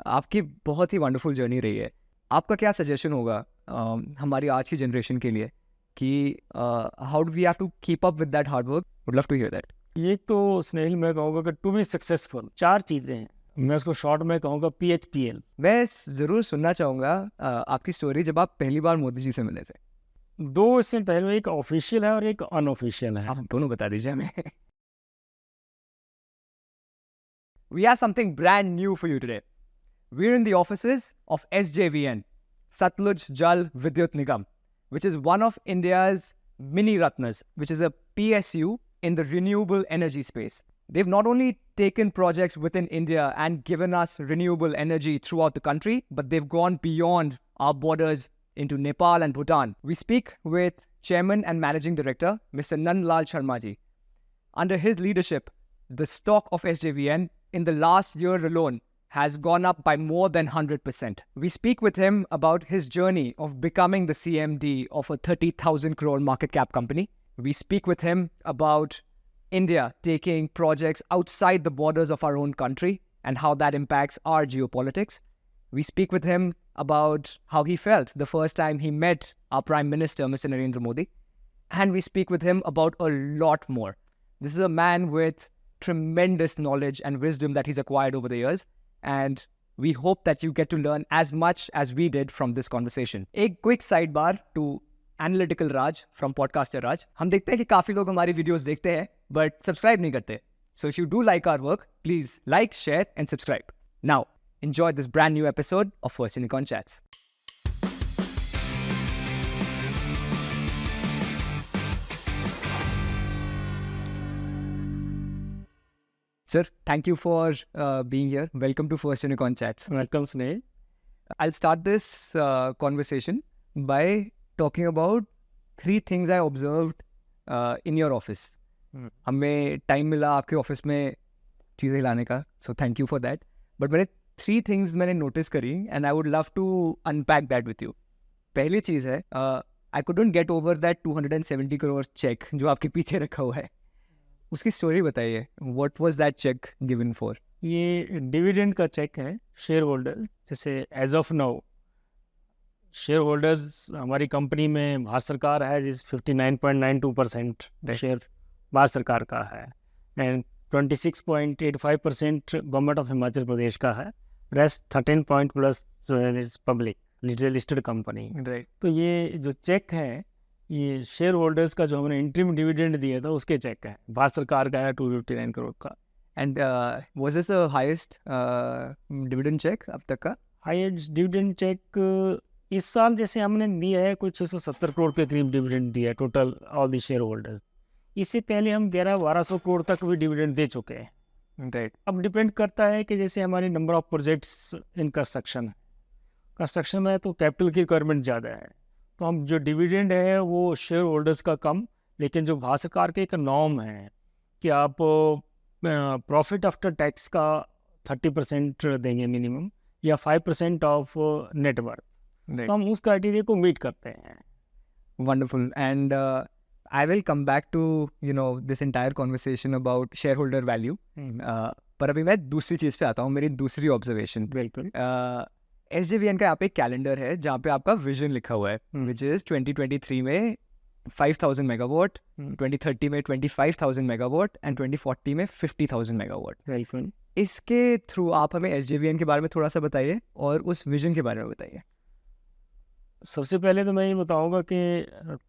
आपकी बहुत ही wonderful journey रही है। आपका क्या सजेशन होगा हमारी आज की जनरेशन के लिए कि how do we have to keep up with that hard work? Would love to hear that. ये तो स्नेहिल मैं कहूँगा कि टू बी सक्सेसफुल 4 चीज़ें हैं। मैं उसको शॉर्ट में कहूँगा PHPL। मैं ज़रूर सुनना चाहूँगा आपकी स्टोरी जब आप पहली बार मोदी जी से मिले थे। 2 इससे पहले एक ऑफिशियल है और एक अनऑफिशियल है। आप दोनों बता दीजिए हमें। We have something brand new for you today. We're in the offices of SJVN, Satluj Jal Vidyut Nigam, which is one of India's mini Ratnas, which is a PSU in the renewable energy space. They've not only taken projects within India and given us renewable energy throughout the country, but they've gone beyond our borders into Nepal and Bhutan. We speak with Chairman and Managing Director, Mr. Nandlal Sharma ji. Under his leadership, the stock of SJVN in the last year alone has gone up by more than 100%. We speak with him about his journey of becoming the CMD of a 30,000 crore market cap company. We speak with him about India taking projects outside the borders of our own country and how that impacts our geopolitics. We speak with him about how he felt the first time he met our Prime Minister, Mr. Narendra Modi. And we speak with him about a lot more. This is a man with tremendous knowledge and wisdom that he's acquired over the years. And we hope that you get to learn as much as we did from this conversation. A quick sidebar to Analytical Raj from Podcaster Raj. हम देखते हैं कि काफ़ी लोग हमारी videos देखते हैं but subscribe नहीं करते. So if you do like our work, please like, share and subscribe. Now, enjoy this brand new episode of First Unicorn Chats. Sir, thank you for being here. Welcome to First Unicorn Chats. Welcome Snehil. I'll start this conversation by talking about 3 things I observed in your office. हमें time मिला आपके office में चीज़ें लाने का, so thank you for that. But मैंने 3 things मैंने notice करी and I would love to unpack that with you. पहली चीज़ है, I couldn't get over that 270 crore check जो आपके पीछे रखा हुआ है. उसकी स्टोरी बताइए. What was that check given for? ये डिविडेंड का चेक है शेयर होल्डर्स। जैसे as of now share holders हमारी कंपनी में भारत सरकार है, जिस 59.92% शेयर भारत सरकार का है and 26.85% government of Himachal Pradesh का है। Rest 13 point plus public listed company. Right. तो ये जो चेक है ये शेयर होल्डर्स का जो हमने इंटरिम डिविडेंड दिया था उसके चेक है। भारत सरकार का है 259 करोड़ का। And was this the highest dividend check अब तक का? हाईएस्ट डिविडेंड चेक इस साल जैसे हमने दिया है कुछ 670 करोड़ के करीब डिविडेंड दिया है total all the share holders. इससे पहले हम 1100-1200 करोड़ तक भी डिविडेंड दे चुके हैं। राइट. अब डिपेंड करता है कि जैसे हमारे number of projects in construction में तो कैपिटल की रिक्वायरमेंट ज़्यादा है, तो हम जो डिविडेंड है वो शेयर होल्डर्स का कम, लेकिन जो भारत सरकार के एक नॉर्म है कि आप प्रॉफिट आफ्टर टैक्स का 30% देंगे मिनिमम या 5% ऑफ नेटवर्थ, तो हम उस क्राइटेरिया को मीट करते हैं। Wonderful. And I will come back to this entire conversation about shareholder value. पर अभी मैं दूसरी चीज़ पे आता हूँ. मेरी दूसरी ऑब्जर्वेशन, बिल्कुल SJVN का यहाँ पे एक कैलेंडर है जहाँ पे आपका विजन लिखा हुआ है, विच इज़ 2023 में 5,000 मेगावाट, 2030 में 25,000 मेगावाट एंड 2040 में 50,000 मेगावाट. बिल्कुल। इसके थ्रू आप हमें SJVN के बारे में थोड़ा सा बताइए और उस विजन के बारे में बताइए. सबसे पहले तो मैं ये बताऊंगा कि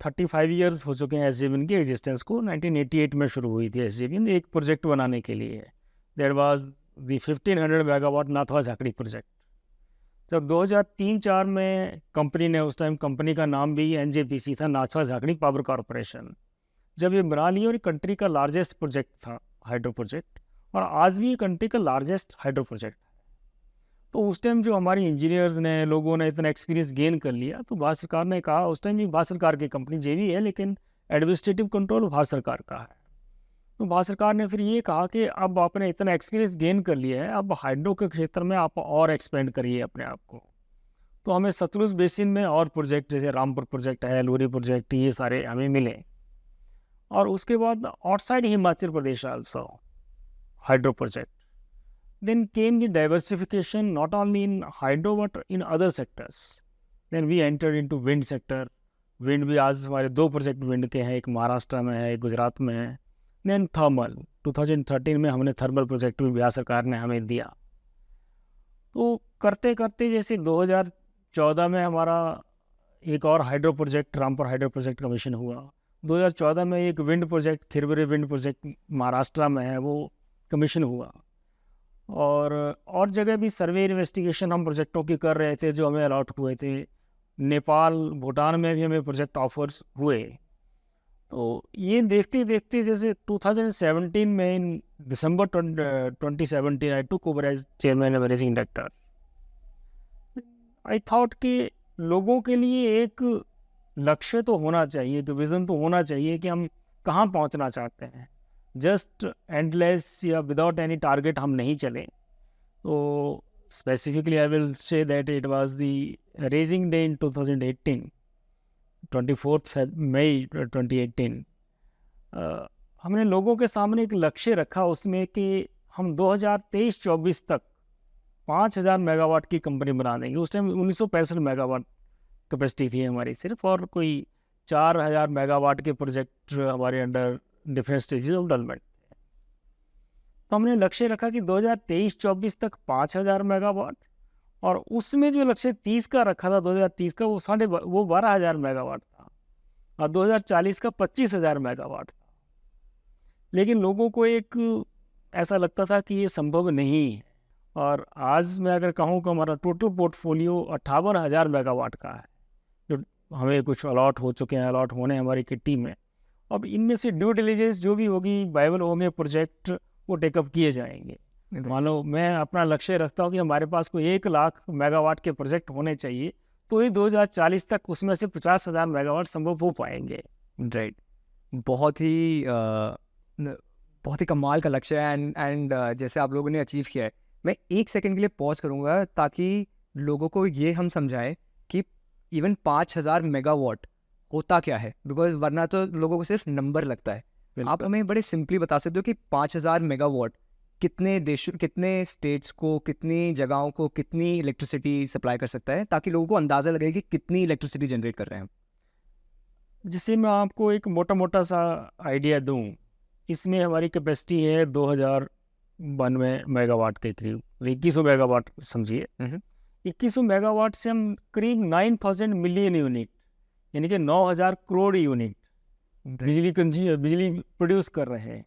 35 इयर्स हो चुके हैं SJVN की एग्जिस्टेंस को। 1988 में शुरू हुई थी SJVN एक प्रोजेक्ट बनाने के लिए। That was the 1500 megawatt Nathpa Jhakri project. जब 2003-4 में कंपनी ने, उस टाइम कंपनी का नाम भी NJPC था, नाथवा झाकड़ी पावर कॉरपोरेशन, जब ये बना लिया और ये कंट्री का लार्जेस्ट प्रोजेक्ट था हाइड्रो प्रोजेक्ट, और आज भी ये कंट्री का लार्जेस्ट हाइड्रो प्रोजेक्ट। तो उस टाइम जो हमारे इंजीनियर्स ने, लोगों ने इतना एक्सपीरियंस गेन कर लिया, तो भारत सरकार ने कहा, उस टाइम भी भारत सरकार की कंपनी JV है लेकिन एडमिनिस्ट्रेटिव कंट्रोल भारत सरकार का है, तो भारत सरकार ने फिर ये कहा कि अब आपने इतना एक्सपीरियंस गेन कर लिया है, अब हाइड्रो के क्षेत्र में आप और एक्सपेंड करिए अपने आप को। तो हमें सतलुज बेसिन में और प्रोजेक्ट जैसे रामपुर प्रोजेक्ट है, लूरी प्रोजेक्ट, ये सारे हमें मिले। और उसके बाद outside Himachal Pradesh also hydro project. then came the diversification not only in hydro but in other sectors. Then we entered into wind sector. Wind भी आज हमारे 2 प्रोजेक्ट विंड के हैं, एक महाराष्ट्र में है, एक गुजरात में है. देन थर्मल 2013 में हमने थर्मल प्रोजेक्ट भी बिहार सरकार ने हमें दिया. तो करते करते जैसे 2014 में हमारा एक और hydro project, Rampur hydro project commission हुआ. 2014 में एक wind project, Thirbare wind project Maharashtra में है, वो कमीशन हुआ. और जगह भी सर्वे इन्वेस्टिगेशन हम प्रोजेक्टों की कर रहे थे जो हमें अलॉट हुए थे. नेपाल, भूटान में भी हमें प्रोजेक्ट ऑफर्स हुए. तो ये देखते देखते जैसे 2017 में in December 2017 I took over as chairman and managing director. I thought कि लोगों के लिए एक लक्ष्य तो होना चाहिए, एक विज़न तो होना चाहिए कि हम कहाँ पहुँचना चाहते हैं. जस्ट एंडलेस या विदाउट एनी टारगेट हम नहीं चले. तो specifically I will say that it was the raising day in 2018, 24th May 2018. हमने लोगों के सामने एक लक्ष्य रखा उसमें कि हम 2023-24 तक 5000 मेगावाट की कंपनी बना देंगे. उस टाइम 1965 मेगावाट कैपेसिटी थी हमारी सिर्फ, और कोई 4000 मेगावाट के प्रोजेक्ट हमारे under different stages of development. तो हमने लक्ष्य रखा कि 2023-24 तक 5000 मेगावाट, और उसमें जो लक्ष्य 30 का रखा था 2030 का, वो 12,000 मेगावाट था, और 2040 का 25,000 मेगावाट था. लेकिन लोगों को एक ऐसा लगता था कि ये संभव नहीं है. और आज मैं अगर कहूँ कि हमारा टोटल पोर्टफोलियो 58,000 मेगावाट का है, जो हमें कुछ अलॉट हो चुके हैं, अलॉट होने हमारी किट्टी में. अब इनमें से ड्यू डिलीजेंस जो भी होगी, वायबल होंगे प्रोजेक्ट, वो टेकअप किए जाएंगे. मान लो मैं अपना लक्ष्य रखता हूँ कि हमारे पास कोई 1 लाख मेगावाट के प्रोजेक्ट होने चाहिए, तो ये 2040 तक उसमें से 50,000 मेगावाट संभव हो पाएंगे. राइट. बहुत ही कमाल का लक्ष्य है. एंड जैसे आप लोगों ने अचीव किया है, मैं 1 सेकंड के लिए पॉज करूँगा ताकि लोगों को ये हम समझाएं कि इवन 5000 मेगावाट होता क्या है, बिकॉज वरना तो लोगों को सिर्फ नंबर लगता है. आप हमें बड़े सिंपली बता सकते हो कि 5000 मेगावाट कितने देशों, कितने स्टेट्स को, कितनी जगहों को, कितनी इलेक्ट्रिसिटी सप्लाई कर सकता है, ताकि लोगों को अंदाज़ा लगे कि कितनी इलेक्ट्रिसिटी जनरेट कर रहे हैं. जिससे मैं आपको एक मोटा सा आइडिया दूं, इसमें हमारी कैपेसिटी है 2092 मेगावाट के करीब, 2100 मेगावाट समझिए. 2100 मेगावाट से हम करीब 9000 मिलियन यूनिट, यानी कि 9000 करोड़ यूनिट बिजली प्रोड्यूस कर रहे हैं.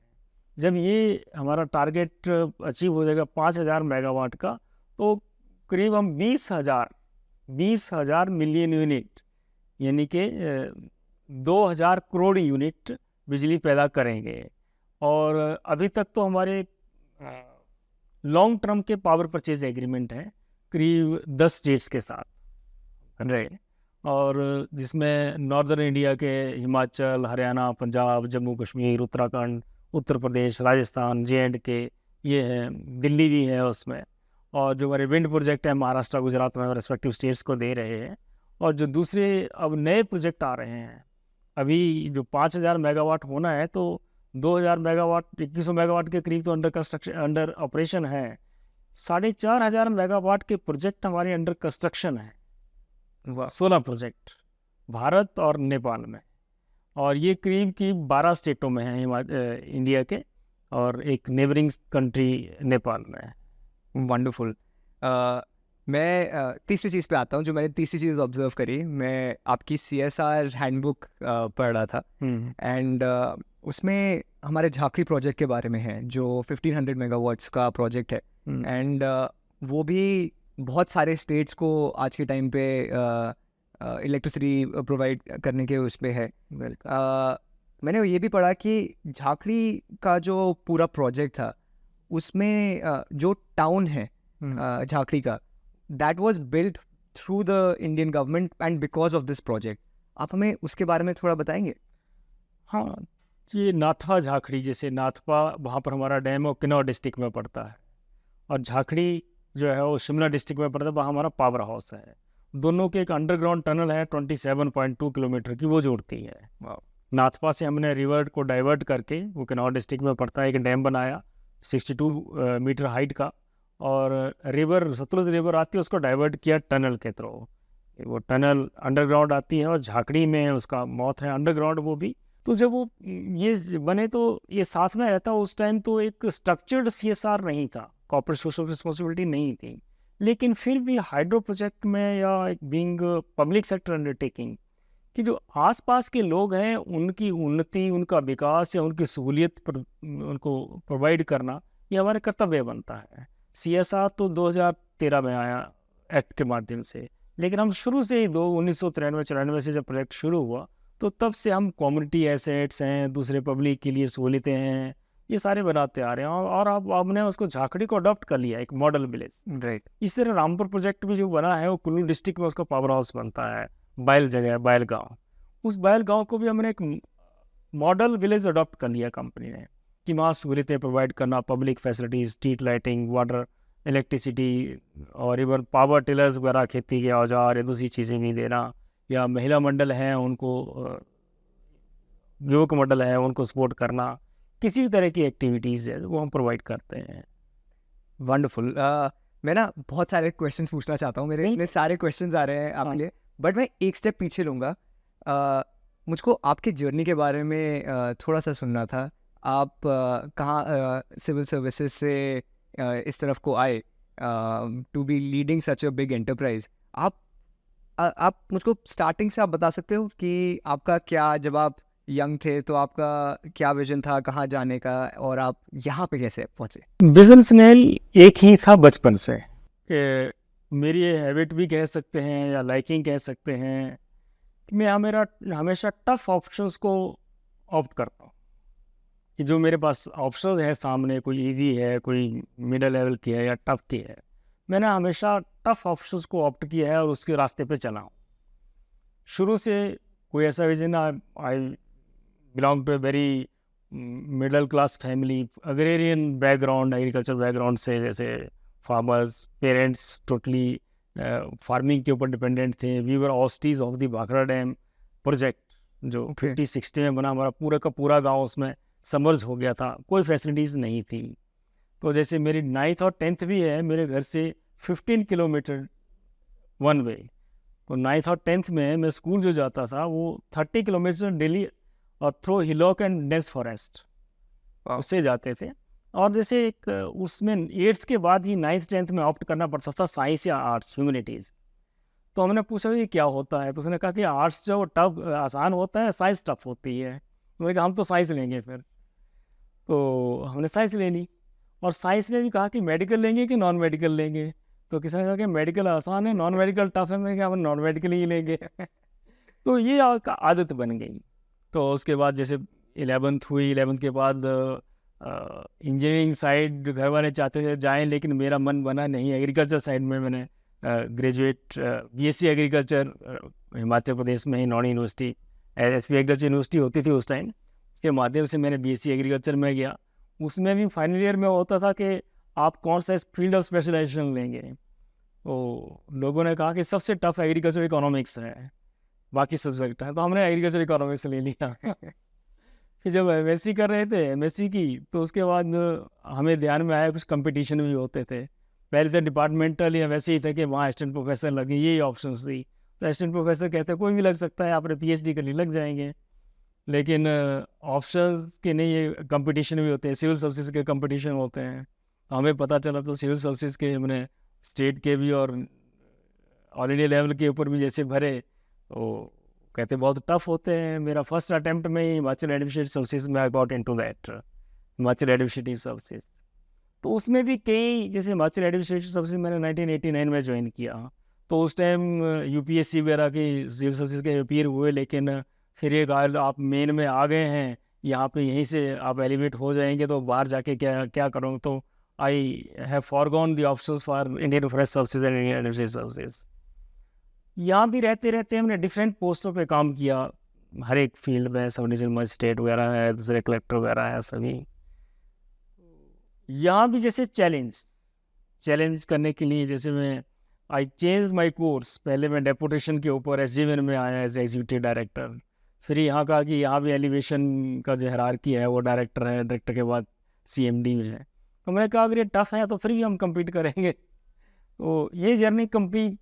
जब ये हमारा टारगेट अचीव हो जाएगा 5000 मेगावाट का, तो करीब हम 20,000 मिलियन यूनिट, यानी कि 2000 करोड़ यूनिट बिजली पैदा करेंगे. और अभी तक तो हमारे लॉन्ग टर्म के पावर परचेज एग्रीमेंट हैं करीब 10 स्टेट्स के साथ, राइट. और जिसमें नॉर्दर्न इंडिया के हिमाचल, हरियाणा, पंजाब, जम्मू कश्मीर, उत्तराखंड, उत्तर प्रदेश, राजस्थान, JNK ये हैं, दिल्ली भी है उसमें. और जो हमारे विंड प्रोजेक्ट है महाराष्ट्र, गुजरात में रेस्पेक्टिव स्टेट्स को दे रहे हैं. और जो दूसरे अब नए प्रोजेक्ट आ रहे हैं, अभी जो 5000 मेगावाट होना है, तो 2000 मेगावाट, 2100 मेगावाट के करीब तो अंडर ऑपरेशन है. 4500 मेगावाट के प्रोजेक्ट हमारे अंडर कंस्ट्रक्शन है. 16 प्रोजेक्ट भारत और नेपाल में, और ये करीब 12 स्टेटों में हैं इंडिया के, और एक नेबरिंग कंट्री नेपाल में है. वंडरफुल. मैं तीसरी चीज़ पे आता हूँ, जो मैंने तीसरी चीज़ ऑब्जर्व करी. मैं आपकी CSR हैंडबुक पढ़ रहा था, एंड उसमें हमारे झांकड़ी प्रोजेक्ट के बारे में है, जो 1500 मेगावाट्स का प्रोजेक्ट है. एंड वो भी बहुत सारे स्टेट्स को आज के टाइम पे इलेक्ट्रिसिटी प्रोवाइड करने के उस पे है. मैंने ये भी पढ़ा कि झांकड़ी का जो पूरा प्रोजेक्ट था, उसमें जो टाउन है झांकड़ी का, that was built through the Indian government and because of this project. आप हमें उसके बारे में थोड़ा बताएंगे? हाँ, ये नाथपा झांकड़ी, जैसे नाथपा वहाँ पर हमारा डैम है, किन्नौर डिस्ट्रिक्ट में पड़ता है, और झांकड़ी जो है वो शिमला डिस्ट्रिक्ट में पड़ता है, वहाँ हमारा पावर हाउस है. दोनों के एक अंडरग्राउंड टनल है 27.2 किलोमीटर की, वो जोड़ती है. नाथपा से हमने रिवर को डाइवर्ट करके, वो किन्नौर डिस्ट्रिक्ट में पड़ता है, एक डैम बनाया 62 मीटर हाइट का, और रिवर सतलुज रिवर आती है, उसको डाइवर्ट किया टनल के थ्रू। वो टनल अंडरग्राउंड आती है और झाकड़ी में है, उसका मौत है अंडरग्राउंड वो भी। तो जब वो ये बने तो ये साथ में रहता, उस टाइम तो एक स्ट्रक्चर्ड CSR नहीं था, कॉर्पोरेट सोशल रिस्पॉन्सिबिलिटी नहीं थी, लेकिन फिर भी हाइड्रो प्रोजेक्ट में या एक बीइंग पब्लिक सेक्टर अंडरटेकिंग कि जो आसपास के लोग हैं उनकी उन्नति, उनका विकास या उनकी सहूलियत पर उनको प्रोवाइड करना, ये हमारा कर्तव्य बनता है। CSR तो 2013 में आया एक्ट के माध्यम से, लेकिन हम शुरू से ही 1993-94 से जब प्रोजेक्ट शुरू हुआ तो तब से हम कम्युनिटी एसेट्स हैं, दूसरे पब्लिक के लिए सहूलियतें हैं, ये सारे बनाते आ रहे हैं। और अब हमने उसको झाकड़ी को अडॉप्ट कर लिया एक मॉडल विलेज। राइट। इस तरह रामपुर प्रोजेक्ट भी जो बना है वो कुल्लू डिस्ट्रिक्ट में उसका पावर हाउस बनता है, बैल जगह है, बैल गाँव। उस बैल गाँव को भी हमने एक मॉडल विलेज अडॉप्ट कर लिया कंपनी ने कि वहाँ सहूलियतें प्रोवाइड करना, public facilities, street lighting, water, electricity और इवन पावर टिलर्स वगैरह, खेती के औजार या दूसरी चीज़ें भी देना, या महिला मंडल हैं उनको, युवक मंडल है उनको सपोर्ट करना, किसी भी तरह की एक्टिविटीज़ है वो हम प्रोवाइड करते हैं। वंडरफुल। मैं ना बहुत सारे क्वेश्चंस पूछना चाहता हूँ, मेरे इतने सारे क्वेश्चंस आ रहे हैं आपके लिए, बट मैं एक स्टेप पीछे लूँगा। मुझको आपकी जर्नी के बारे में थोड़ा सा सुनना था। आप कहाँ सिविल सर्विसेज से इस तरफ को आए to be leading such a big enterprise. आप मुझको स्टार्टिंग से आप बता सकते हो कि आपका क्या, जब आप यंग थे तो आपका क्या विजन था कहाँ जाने का, और आप यहाँ पे कैसे पहुँचे? बिजनेस नेल एक ही था बचपन से, कि मेरी ये हैबिट भी कह सकते हैं या लाइकिंग कह सकते हैं कि मैं हमेशा टफ ऑप्शंस को ऑप्ट करता हूँ, कि जो मेरे पास ऑप्शंस है सामने, कोई इजी है, कोई मिडिल लेवल की है या टफ की है, मैंने हमेशा टफ ऑप्शंस को ऑप्ट किया है और उसके रास्ते पे चला हूँ शुरू से। कोई ऐसा vision, I belong to a very middle class family, agrarian background, agriculture background से, जैसे फार्मर्स, पेरेंट्स टोटली फार्मिंग के ऊपर डिपेंडेंट थे। We were oustees of the Bhakra dam project जो 50-60 में बना, हमारा पूरा का पूरा गांव उसमें समर्ज हो गया था, कोई फैसिलिटीज़ नहीं थी। तो जैसे मेरी 9th और 10th भी है मेरे घर से 15 किलोमीटर वन वे, तो 9th और 10th में मैं स्कूल जो जाता था वो 30 किलोमीटर डेली और through hillock and dense forest उससे जाते थे। और जैसे एक उसमें 8th के बाद ही 9th 10th में ऑप्ट करना पड़ता था साइंस या आर्ट्स, ह्यूमैनिटीज़। तो हमने पूछा ये क्या होता है, तो उसने कहा कि आर्ट्स जो टफ आसान होता है, साइंस टफ होती है। तो मैंने कहा हम तो साइंस लेंगे फिर, तो हमने साइंस ले ली। और साइंस में भी कहा कि मेडिकल लेंगे कि नॉन मेडिकल लेंगे, तो किसी ने कहा कि मेडिकल आसान है, नॉन मेडिकल टफ है। मैंने कहा हम नॉन मेडिकल ही लेंगे। तो ये आदत बन गई। तो उसके बाद जैसे 11th हुई, 11th के बाद इंजीनियरिंग साइड घर वाले चाहते थे जाएं, लेकिन मेरा मन बना नहीं, एग्रीकल्चर साइड में मैंने graduate BSc agriculture Himachal Pradesh में ही non university, SP agriculture university होती थी उस टाइम, के माध्यम से मैंने BSc एग्रीकल्चर में गया। उसमें भी फाइनल ईयर में होता था कि आप कौन सा फील्ड ऑफ स्पेशलाइजेशन लेंगे। तो लोगों ने कहा कि सबसे टफ एग्रीकल्चर इकोनॉमिक्स है, बाकी सब्जेक्ट है, तो हमने एग्रीकल्चर इकोनॉमिक्स ले लिया। फिर जब MSc कर रहे थे, MSc की, तो उसके बाद हमें ध्यान में आया कुछ कंपटीशन भी होते थे। पहले तो डिपार्टमेंटल या वैसे ही थे कि वहाँ असिस्टेंट प्रोफेसर लगे, यही ऑप्शन थी। तो असिस्टेंट प्रोफेसर कहते कोई भी लग सकता है, आपने PhD कर ली लग जाएंगे, लेकिन ऑप्शंस के नहीं, ये कंपटीशन भी होते हैं, सिविल सर्विसेज के कंपटीशन होते हैं। हमें पता चला तो सिविल सर्विसेज के हमने स्टेट के भी और ऑल इंडिया लेवल के ऊपर भी जैसे भरे, तो कहते बहुत टफ होते हैं। मेरा फर्स्ट अटैम्प्ट में ही हिमाचल एडमिनिस्ट्रेटिव सर्विसेज में I got into that, Himachal administrative services. तो उसमें भी कई, जैसे हिमाचल एडमिनिस्ट्रेटिव सर्विसेज मैंने 1989 में ज्वाइन किया, तो उस टाइम UPSC वगैरह के सिविल सर्विसेज के अपीयर हुए, लेकिन फिर एक आप मेन में आ गए हैं, यहाँ पे यहीं से आप एलिवेट हो जाएंगे, तो बाहर जाके क्या करूँ। तो I have foregone the options for Indian forest services and Indian administrative services. यहाँ भी रहते रहते हमने डिफरेंट पोस्टों पे काम किया, हर एक फील्ड में, सब डिविजनल मजिस्ट्रेट वगैरह है, दूसरे कलेक्टर वगैरह है, सभी। यहाँ भी जैसे चैलेंज करने के लिए, जैसे मैं आई चेंज माई कोर्स, पहले मैं डेपुटेशन के ऊपर SJVN में आया एज एग्जीक्यूटिव डायरेक्टर। फिर यहाँ कहा कि यहाँ भी एलिवेशन का जो हायरार्की है वो डायरेक्टर है, डायरेक्टर के बाद CMD में है। तो मैंने कहा अगर ये टफ है तो फिर भी हम कम्पीट करेंगे। तो ये जर्नी कम्पीट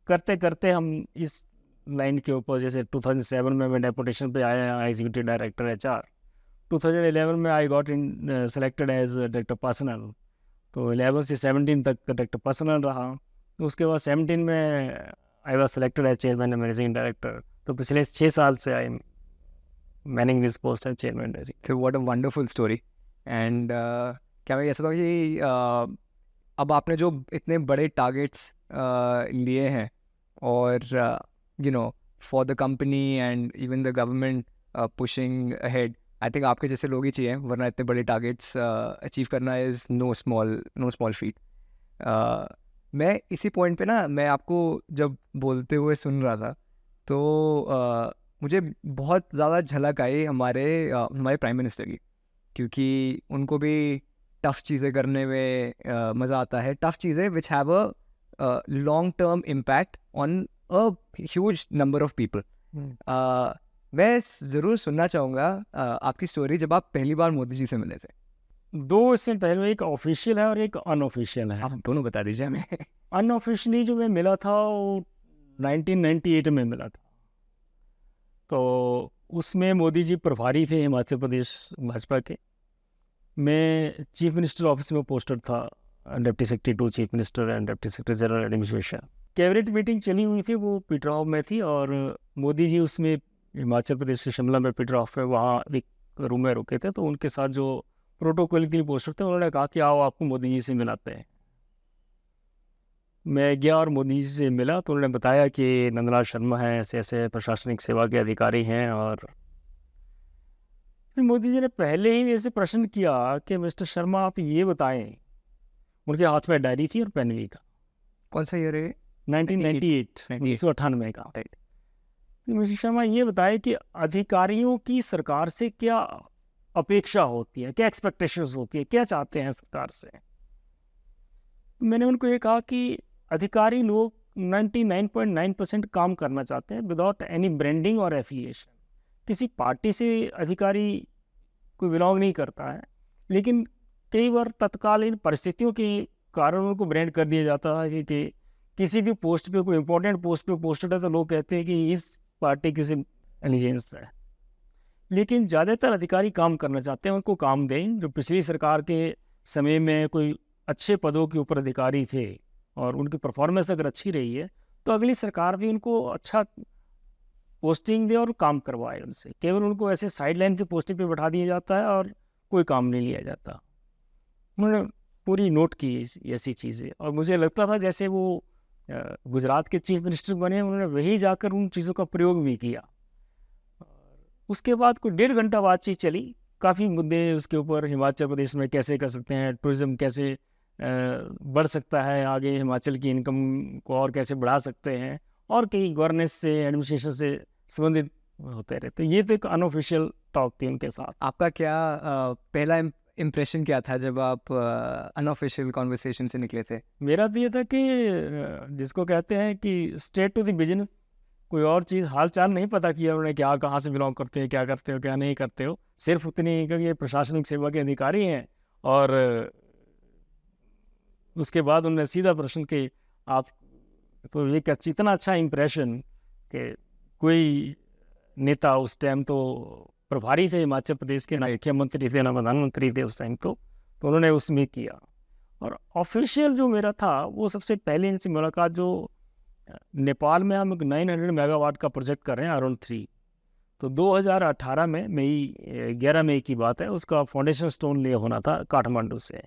करते करते हम इस लाइन के ऊपर, जैसे 2007 में मैं डेपुटेशन पे आया एग्जीक्यूटिव डायरेक्टर HR। 2011 में I got in selected as director personnel. तो 11 से 17 तक डायरेक्टर पर्सनल रहा। तो उसके बाद 17 में I was selected as chairman and managing director. तो पिछले 6 साल से I manning this post as chairman managing. तो what a wonderful story. And क्या मैं कह सकता हूँ कि अब आपने जो इतने बड़े टारगेट्स लिए हैं और you know for the company and even the government pushing ahead, I think आपके जैसे लोग ही चाहिए, वरना इतने बड़े टारगेट्स अचीव करना इज़ नो स्मॉल फीट। मैं इसी पॉइंट पे ना, मैं आपको जब बोलते हुए सुन रहा था तो मुझे बहुत ज़्यादा झलक आई हमारे प्राइम मिनिस्टर की, क्योंकि उनको भी टफ़ चीज़ें करने में मज़ा आता है, टफ़ चीज़ें which have a long term impact on a huge number of people. मैं ज़रूर सुनना चाहूँगा आपकी स्टोरी जब आप पहली बार मोदी जी से मिले थे। 2 इससे पहले, एक ऑफिशियल है और एक अनऑफिशियल है। आप दोनों बता दीजिए हमें। अनऑफिशियली जो मैं मिला था वो 1998 में मिला था। तो उसमें मोदी जी प्रभारी थे हिमाचल प्रदेश भाजपा के। मैं चीफ मिनिस्टर ऑफिस में पोस्टेड था, deputy secretary to chief minister and deputy secretary general administration. Cabinet meeting चली हुई थी, वो पीटरहाफ में थी, और मोदी जी उसमें हिमाचल प्रदेश से शिमला में पीटरहाफ है, वहाँ एक रूम में रुके थे। तो उनके साथ जो प्रोटोकॉल के लिए पोस्टर थे, उन्होंने कहा कि आओ आपको मोदी जी से मिलाते हैं। मैं गया और मोदी जी से मिला तो उन्होंने बताया कि नंदलाल शर्मा हैं, ऐसे ऐसे प्रशासनिक सेवा के अधिकारी हैं। और फिर मोदी जी ने पहले ही मेरे से प्रश्न किया कि मिस्टर शर्मा आप ये बताएं, उनके हाथ में डायरी थी और पेन भी था। कौन सा ईयर है? 1998 1998 का। तो मिस्टर शर्मा ये बताए कि अधिकारियों की सरकार से क्या अपेक्षा होती है, क्या एक्सपेक्टेशंस होती है, क्या चाहते हैं सरकार से। मैंने उनको ये कहा कि अधिकारी लोग 99.9% काम करना चाहते हैं विदाउट एनी ब्रांडिंग और एफिलिएशन। किसी पार्टी से अधिकारी कोई बिलोंग नहीं करता है, लेकिन कई बार तत्कालीन परिस्थितियों के कारण उनको ब्रांड कर दिया जाता है कि किसी भी पोस्ट पे, कोई इंपॉर्टेंट पोस्ट पे पोस्टेड है तो लोग कहते हैं कि इस पार्टी की से एलिजेंस है। लेकिन ज़्यादातर अधिकारी काम करना चाहते हैं, उनको काम दें। जो पिछली सरकार के समय में कोई अच्छे पदों के ऊपर अधिकारी थे और उनकी परफॉर्मेंस अगर अच्छी रही है तो अगली सरकार भी उनको अच्छा पोस्टिंग दे और काम करवाए उनसे। केवल उनको ऐसे साइड लाइन की पोस्टिंग पे बैठा दिया जाता है और कोई काम नहीं लिया जाता। उन्होंने पूरी नोट की ऐसी चीज़ें, और मुझे लगता था जैसे वो गुजरात के चीफ मिनिस्टर बने, उन्होंने वही जाकर उन चीज़ों का प्रयोग भी किया। उसके बाद कोई 1.5 घंटा बातचीत चली, काफ़ी मुद्दे उसके ऊपर, हिमाचल प्रदेश में कैसे कर सकते हैं, टूरिज़्म कैसे बढ़ सकता है आगे, हिमाचल की इनकम को और कैसे बढ़ा सकते हैं, और कई गवर्नेंस से, एडमिनिस्ट्रेशन से संबंधित होते रहे। तो ये तो एक अनऑफिशियल टॉक थी उनके साथ। आपका क्या पहला इम्प्रेशन क्या था जब आप अनऑफिशियल कॉन्वर्सेशन से निकले थे? मेरा तो ये था कि जिसको कहते हैं कि स्ट्रेट टू द बिजनेस, कोई और चीज़ हाल चाल नहीं पता किया उन्होंने, क्या कहाँ से बिलोंग करते हैं, क्या करते हो, क्या नहीं करते हो। सिर्फ उतनी कि ये प्रशासनिक सेवा के अधिकारी हैं, और उसके बाद उन्होंने सीधा प्रश्न कि आप, तो ये इतना अच्छा इम्प्रेशन कि कोई नेता उस टाइम तो प्रभारी थे हिमाचल प्रदेश के, ना मुख्यमंत्री थे ना प्रधानमंत्री थे उस टाइम, तो उन्होंने उसमें किया। और ऑफिशियल जो मेरा था वो सबसे पहले इनसे मुलाकात, जो नेपाल में हम 900 मेगावाट का प्रोजेक्ट कर रहे हैं अरुण 3। तो 2018 में 11 मई की बात है, उसका फाउंडेशन स्टोन ले होना था काठमांडू से।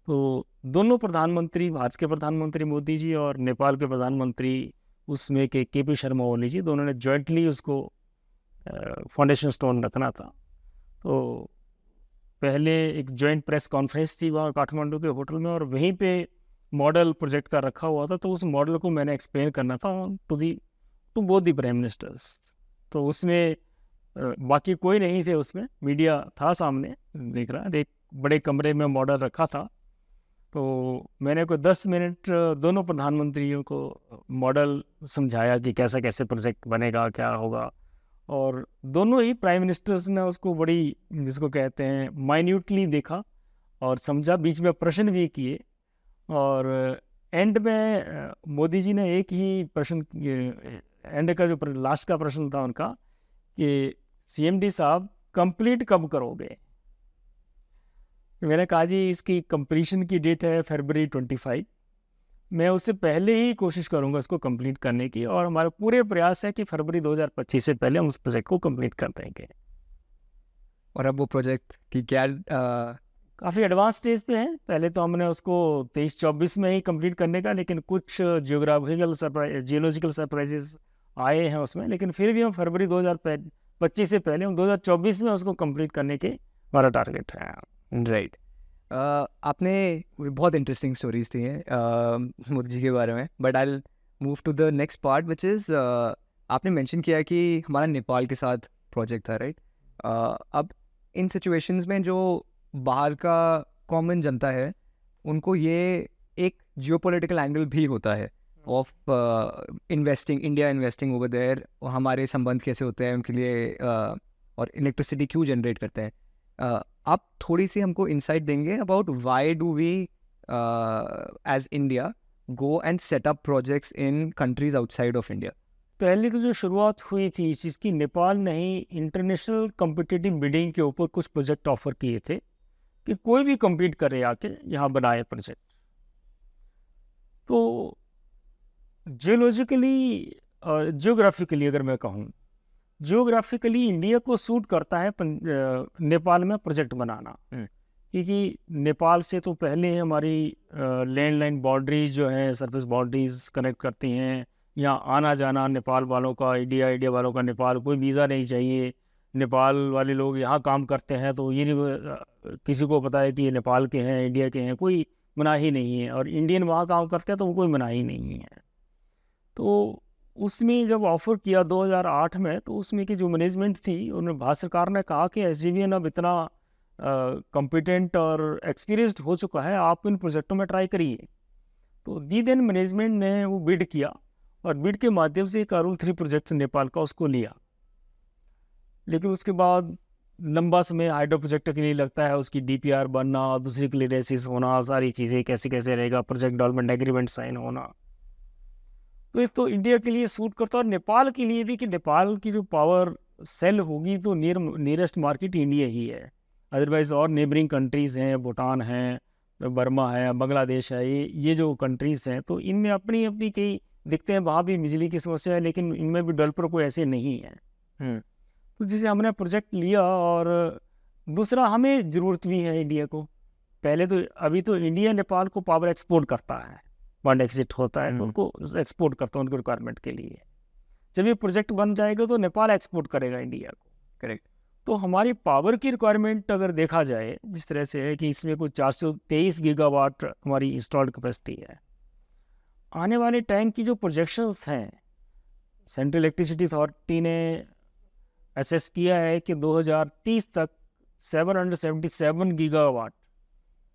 तो दोनों प्रधानमंत्री, भारत के प्रधानमंत्री मोदी जी और नेपाल के प्रधानमंत्री उसमें के KP शर्मा ओली जी, दोनों ने जॉइंटली उसको फाउंडेशन स्टोन रखना था। तो पहले एक जॉइंट प्रेस कॉन्फ्रेंस थी वहाँ काठमांडू के होटल में, और वहीं पे मॉडल प्रोजेक्ट का रखा हुआ था। तो उस मॉडल को मैंने एक्सप्लेन करना था to both the prime ministers. तो उसमें बाकी कोई नहीं थे, उसमें मीडिया था सामने देख रहा, एक बड़े कमरे में मॉडल रखा था। तो मैंने कोई 10 मिनट दोनों प्रधानमंत्रियों को मॉडल समझाया कि कैसा कैसे प्रोजेक्ट बनेगा, क्या होगा। और दोनों ही प्राइम मिनिस्टर्स ने उसको बड़ी, जिसको कहते हैं, माइन्यूटली देखा और समझा, बीच में प्रश्न भी किए, और एंड में मोदी जी ने एक ही प्रश्न, एंड का जो लास्ट का प्रश्न था उनका कि CMD साहब कंप्लीट कब करोगे। मैंने कहा जी इसकी कंप्लीशन की डेट है फरवरी 25, मैं उससे पहले ही कोशिश करूंगा इसको कंप्लीट करने की, और हमारे पूरे प्रयास है कि फरवरी 2025 से पहले हम उस प्रोजेक्ट को कंप्लीट कर देंगे। और अब वो प्रोजेक्ट की क्या काफ़ी एडवांस स्टेज पे है। पहले तो हमने उसको 23-24 में ही कंप्लीट करने का, लेकिन कुछ जियोलॉजिकल सरप्राइजेस आए हैं उसमें, लेकिन फिर भी हम फरवरी 2025 से पहले हम 2024 में उसको कंप्लीट करने के हमारा टारगेट है। राइट। आपने बहुत इंटरेस्टिंग स्टोरीज दी हैं मोदी जी के बारे में, but I move to the next part which is आपने मेंशन किया कि हमारा नेपाल के साथ प्रोजेक्ट था, राइट? अब इन सिचुएशंस में जो बाहर का कॉमन जनता है उनको ये एक जियोपॉलिटिकल एंगल भी होता है of investing, India investing over there, हमारे संबंध कैसे होते हैं उनके लिए, और इलेक्ट्रिसिटी क्यों जनरेट करते हैं। आप थोड़ी सी हमको इंसाइट देंगे about why do we as India go and set up projects in countries outside of India. पहले तो जो शुरुआत हुई थी इस चीज़ की, नेपाल ने ही इंटरनेशनल कॉम्पिटिटिव बिडिंग के ऊपर कुछ प्रोजेक्ट ऑफर किए थे कि कोई भी compete करे आके यहाँ बनाए प्रोजेक्ट। तो जियोलॉजिकली और जियोग्राफिकली अगर मैं कहूँ, जियोग्राफिकली इंडिया को सूट करता है नेपाल में प्रोजेक्ट बनाना, क्योंकि नेपाल से तो पहले हमारी लैंडलाइन बाउंड्रीज जो हैं, सरफेस बाउंड्रीज कनेक्ट करती हैं। यहाँ आना जाना नेपाल वालों का इंडिया वालों का नेपाल, कोई वीज़ा नहीं चाहिए। नेपाल वाले लोग यहाँ काम करते हैं तो ये नहीं किसी को पता है कि ये नेपाल के हैं, इंडिया के हैं, कोई मनाही नहीं है, और इंडियन वहाँ काम करते हैं तो कोई मनाही नहीं है। तो उसमें जब ऑफ़र किया 2008 में, तो उसमें की जो मैनेजमेंट थी उन्होंने, भारत सरकार ने कहा कि SJVN अब इतना कॉम्पिटेंट और एक्सपीरियंस्ड हो चुका है, आप इन प्रोजेक्टों में ट्राई करिए। तो दी देन मैनेजमेंट ने वो बिड किया, और बिड के माध्यम से एक अरुल 3 प्रोजेक्ट नेपाल का उसको लिया। लेकिन उसके बाद लंबा समय हाइड्रो प्रोजेक्ट के लिए लगता है, उसकी DPR बनना, दूसरी क्लियरेंसेस होना, सारी चीज़ें कैसे कैसे रहेगा, प्रोजेक्ट डेवलपमेंट एग्रीमेंट साइन होना। तो एक तो इंडिया के लिए सूट करता है, और नेपाल के लिए भी कि नेपाल की जो पावर सेल होगी तो नियरेस्ट मार्केट इंडिया ही है। अदरवाइज़ और नेबरिंग कंट्रीज़ हैं, भूटान है, बर्मा है, बांग्लादेश है, ये जो कंट्रीज़ हैं, तो इनमें अपनी अपनी कई दिखते हैं, वहाँ भी बिजली की समस्या है, लेकिन इनमें भी डेवलपर कोई ऐसे नहीं है। तो जिसे हमने प्रोजेक्ट लिया, और दूसरा हमें ज़रूरत भी है इंडिया को। पहले तो अभी तो इंडिया नेपाल को पावर एक्सपोर्ट करता है, बॉन्ड एक्सिट होता है तो उनको एक्सपोर्ट करता है उनके रिक्वायरमेंट के लिए। जब ये प्रोजेक्ट बन जाएगा तो नेपाल एक्सपोर्ट करेगा इंडिया को। करेक्ट। तो हमारी पावर की रिक्वायरमेंट अगर देखा जाए जिस तरह से है कि इसमें कुछ 423 गीगावाट हमारी इंस्टॉल्ड कैपेसिटी है। आने वाले टाइम की जो प्रोजेक्शंस हैं, सेंट्रल इलेक्ट्रिसिटी अथॉरिटी ने असेस किया है कि 2030 तक 777 गीगावाट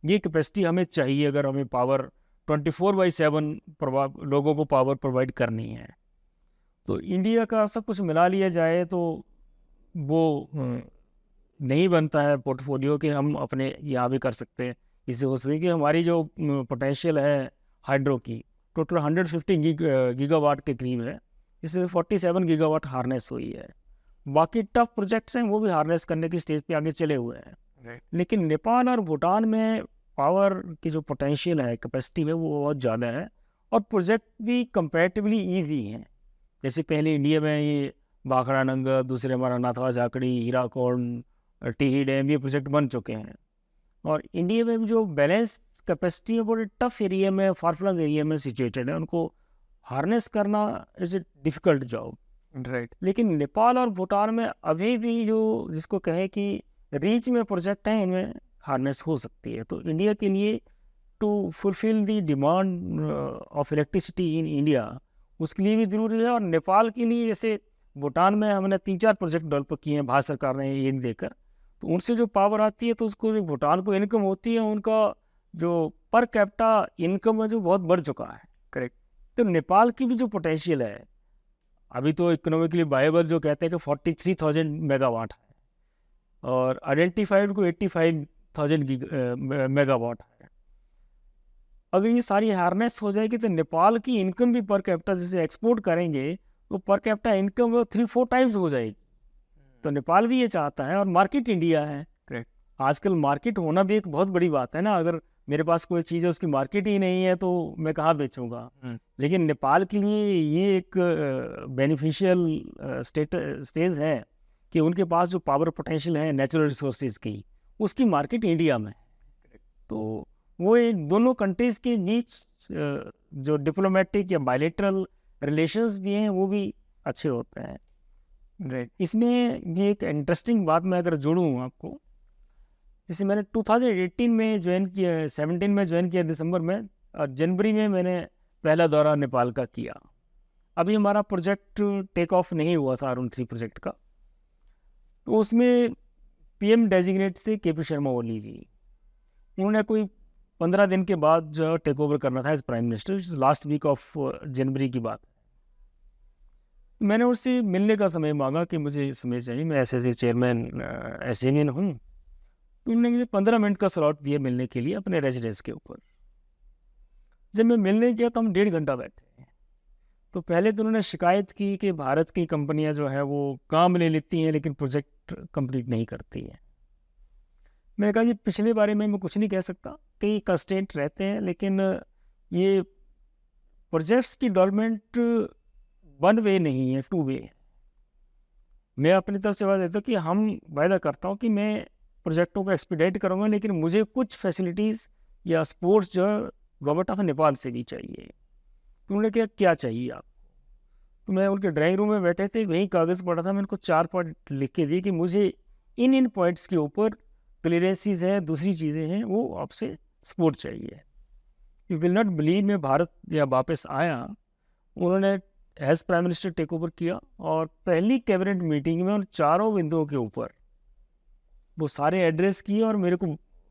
ये कैपेसिटी हमें चाहिए अगर हमें पावर 24/7 लोगों को पावर प्रोवाइड करनी है। तो इंडिया का सब कुछ मिला लिया जाए तो वो नहीं बनता है पोर्टफोलियो कि हम अपने यहाँ भी कर सकते हैं। इससे हो सकता है कि हमारी जो पोटेंशियल है हाइड्रो की टोटल 150 गीगावाट के करीब है, इससे 47 गीगावाट हार्नेस हुई है। बाकी टफ प्रोजेक्ट्स हैं वो भी हार्नेस करने की स्टेज पे आगे चले हुए हैं। लेकिन नेपाल और भूटान में पावर की जो पोटेंशियल है कैपेसिटी में वो बहुत ज़्यादा है, और प्रोजेक्ट भी कंपैरेटिवली ईजी हैं। जैसे पहले इंडिया में ये बाखड़ा नंगर, दूसरे हमारा नाथवा झाकड़ी, हीराकौंड, टिहरी डैम, ये प्रोजेक्ट बन चुके हैं। और इंडिया में भी जो बैलेंस कैपेसिटी है बड़े टफ एरिया में, फार फ्लंग एरिया में सिचुएटेड है, उनको हार्नेस करना is a difficult job. Right. लेकिन नेपाल और भूटान में अभी भी जो जिसको कहें कि रीच में प्रोजेक्ट हैं, इनमें हार्नेस हो सकती है। तो इंडिया के लिए to fulfil the demand of electricity in India, उसके लिए भी ज़रूरी है। और नेपाल के लिए जैसे भूटान में हमने 3-4 प्रोजेक्ट डेवलप किए हैं भारत सरकार ने ये देकर, तो उनसे जो पावर आती है तो उसको जो भूटान को इनकम होती है, उनका जो पर कैपिटा इनकम है जो बहुत बढ़ चुका है। करेक्ट। तो नेपाल की भी जो पोटेंशियल है, अभी तो इकोनॉमिकली वायबल जो कहते हैं कि 43,000 मेगावाट है, और आइडेंटिफाइड को 1000 मेगावाट है। अगर ये सारी हार्नेस हो जाएगी तो नेपाल की इनकम भी पर कैपिटा जैसे एक्सपोर्ट करेंगे तो पर कैपिटा इनकम वो 3-4 टाइम्स हो जाएगी। तो नेपाल भी ये चाहता है और मार्केट इंडिया है। Correct. आजकल मार्केट होना भी एक बहुत बड़ी बात है ना। अगर मेरे पास कोई चीज़ है उसकी मार्केट ही नहीं है तो मैं कहाँ बेचूंगा। लेकिन नेपाल के लिए ये एक बेनिफिशियल स्टेज है कि उनके पास जो पावर पोटेंशियल है नेचुरल रिसोर्सेज की, उसकी मार्केट इंडिया में है। तो वो ये दोनों कंट्रीज़ के बीच जो डिप्लोमेटिक या बायलेटरल रिलेशंस भी हैं वो भी अच्छे होते हैं। Right. इसमें भी एक इंटरेस्टिंग बात मैं अगर जोड़ूँ आपको, जैसे मैंने 2018 में ज्वाइन किया, 17 में ज्वाइन किया दिसंबर में, और जनवरी में मैंने पहला दौरा नेपाल का किया। अभी हमारा प्रोजेक्ट टेक ऑफ नहीं हुआ था अरुण 3 प्रोजेक्ट का। तो उसमें पीएम डेजिग्नेट से केपी शर्मा ओली जी, उन्होंने कोई 15 दिन के बाद जो टेक ओवर करना था as prime minister, last week of January की बात है। मैंने उससे मिलने का समय मांगा कि मुझे समय चाहिए, मैं ऐसे चेयरमैन एसएमएन हूँ। तो उन्होंने मुझे 15 मिनट का स्लॉट दिया मिलने के लिए अपने रेजिडेंस के ऊपर। जब मैं मिलने गया तो हम 1.5 घंटा बैठे। तो पहले तो उन्होंने शिकायत की कि भारत की कंपनियां जो है वो काम ले लेती हैं लेकिन प्रोजेक्ट कंप्लीट नहीं करती हैं। मैंने कहा जी पिछले बारे में मैं कुछ नहीं कह सकता, कई कंस्ट्रेंट रहते हैं, लेकिन ये प्रोजेक्ट्स की डेवलपमेंट वन वे नहीं है, 2 वे है। मैं अपनी तरफ से वादा देता हूँ कि हम वायदा करता हूँ कि मैं प्रोजेक्टों को एक्सपीडाइट करूँगा, लेकिन मुझे कुछ फैसिलिटीज़ या सपोर्ट्स जो गवर्नमेंट ऑफ नेपाल से भी चाहिए। तो उन्होंने क्या चाहिए आपको? तो मैं उनके ड्राइंग रूम में बैठे थे, वहीं कागज़ पढ़ा था, मैं उनको 4 पॉइंट लिख के दिए कि मुझे इन पॉइंट्स के ऊपर क्लियरेंसीज हैं, दूसरी चीज़ें हैं, वो आपसे सपोर्ट चाहिए। यू विल नॉट बिलीव, मैं भारत या वापस आया, उन्होंने as prime minister take over किया और पहली कैबिनेट मीटिंग में उन चारों बिंदुओं के ऊपर वो सारे एड्रेस किए और मेरे को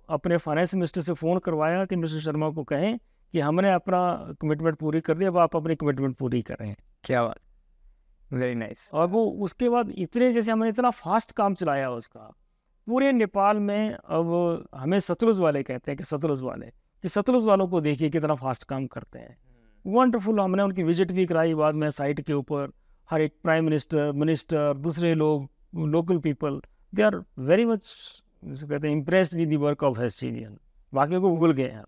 अपने फाइनेंस मिनिस्टर से फ़ोन करवाया कि मिस्टर शर्मा को कहें कि हमने अपना कमिटमेंट पूरी कर दी, अब आप अपनी कमिटमेंट पूरी करें। क्या बात, वेरी नाइस। और वो उसके बाद इतने जैसे हमने इतना फास्ट काम चलाया उसका पूरे नेपाल में। अब हमें सतलुज वाले कहते हैं कि सतलुज वाले, कि सतलुज वालों को देखिए कितना फास्ट काम करते हैं। वंडरफुल। हमने उनकी विजिट भी कराई बाद में साइट के ऊपर। हर एक प्राइम मिनिस्टर, दूसरे लोग, local people, they are very much कहते हैं impressed with the work of SJVN. बाकी को भूल गए हैं।